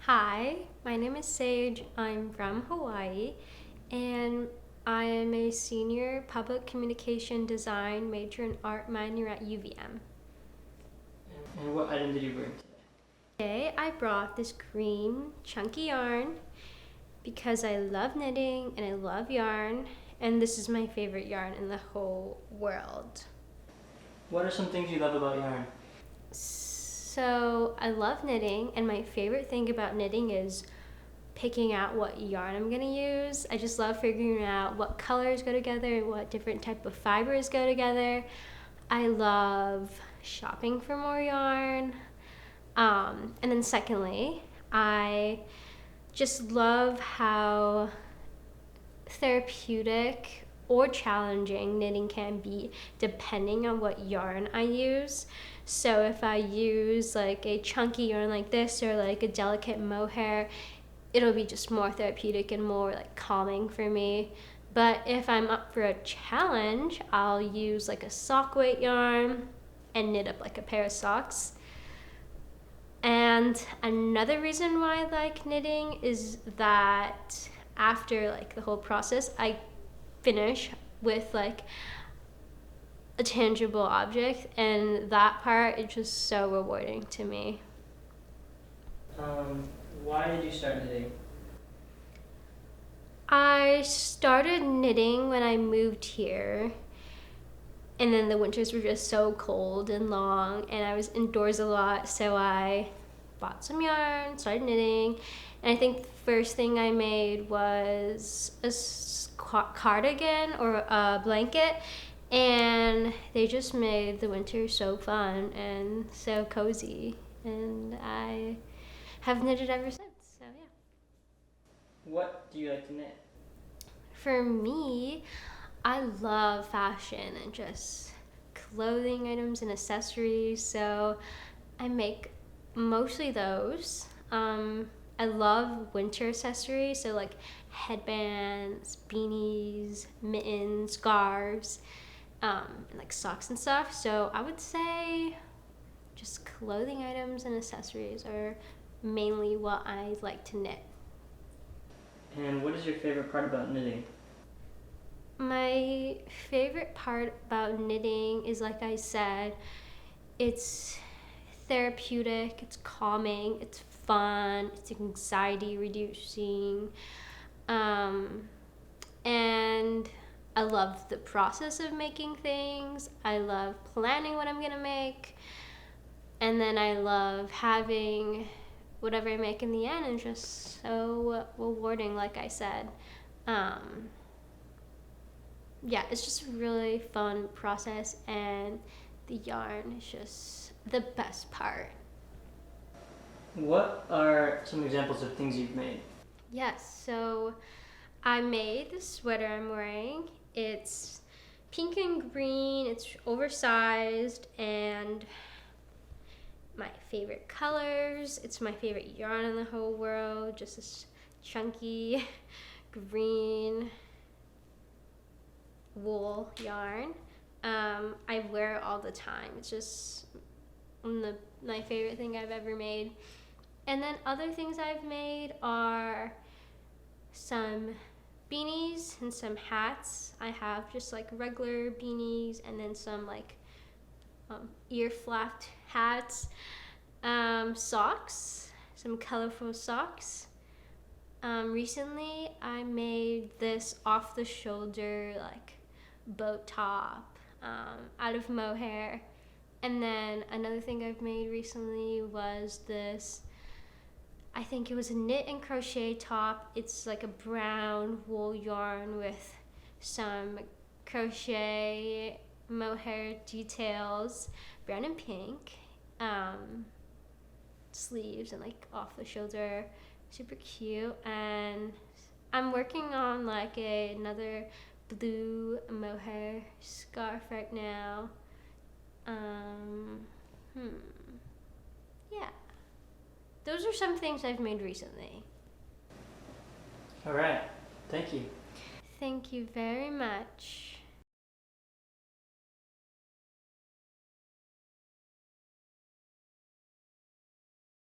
Hi, my name is Saige. I'm from Hawaii, and I am a senior public communication design major in art minor at UVM. And what item did you bring today? Today I brought this green chunky yarn because I love knitting and I love yarn, and this is my favorite yarn in the whole world. What are some things you love about yarn? So I love knitting, and my favorite thing about knitting is picking out what yarn I'm gonna use. I just love figuring out what colors go together and what different type of fibers go together. I love shopping for more yarn. And then secondly, I just love how therapeutic or challenging knitting can be depending on what yarn I use. So if I use like a chunky yarn like this or like a delicate mohair, it'll be just more therapeutic and more like calming for me. But if I'm up for a challenge, I'll use like a sock weight yarn and knit up like a pair of socks. And another reason why I like knitting is that after like the whole process, I finish with like a tangible object, and that part is just so rewarding to me. Why did you start knitting? I started knitting when I moved here, and then the winters were just so cold and long, and I was indoors a lot, so I bought some yarn, started knitting, and I think the first thing I made was a cardigan or a blanket, and they just made the winter so fun and so cozy, and I have knitted ever since, so yeah. What do you like to knit? For me, I love fashion and just clothing items and accessories, so I make mostly those. I love winter accessories, so like headbands, beanies, mittens, scarves, and like socks and stuff. So I would say just clothing items and accessories are mainly what I like to knit. And what is your favorite part about knitting? My favorite part about knitting is, like I said, it's therapeutic, it's calming, it's fun, it's anxiety reducing. Um, and I love the process of making things. I love planning what I'm gonna make. And then I love having whatever I make in the end is just so rewarding, like I said. Um, yeah, it's just a really fun process, and the yarn is just the best part. What are some examples of things you've made? Yes, so I made the sweater I'm wearing. It's pink and green, it's oversized, and my favorite colors. It's my favorite yarn in the whole world, just this chunky green wool yarn. I wear it all the time. It's just my favorite thing I've ever made. And then other things I've made are some beanies and some hats. I have just like regular beanies and then some like ear flapped hats, socks, some colorful socks. Recently I made this off the shoulder like boat top out of mohair. And then another thing I've made recently was this, I think it was a knit and crochet top. It's like a brown wool yarn with some crochet mohair details, brown and pink, sleeves and like off the shoulder, super cute. And I'm working on like another blue mohair scarf right now. Yeah. Those are some things I've made recently. All right, thank you. Thank you very much.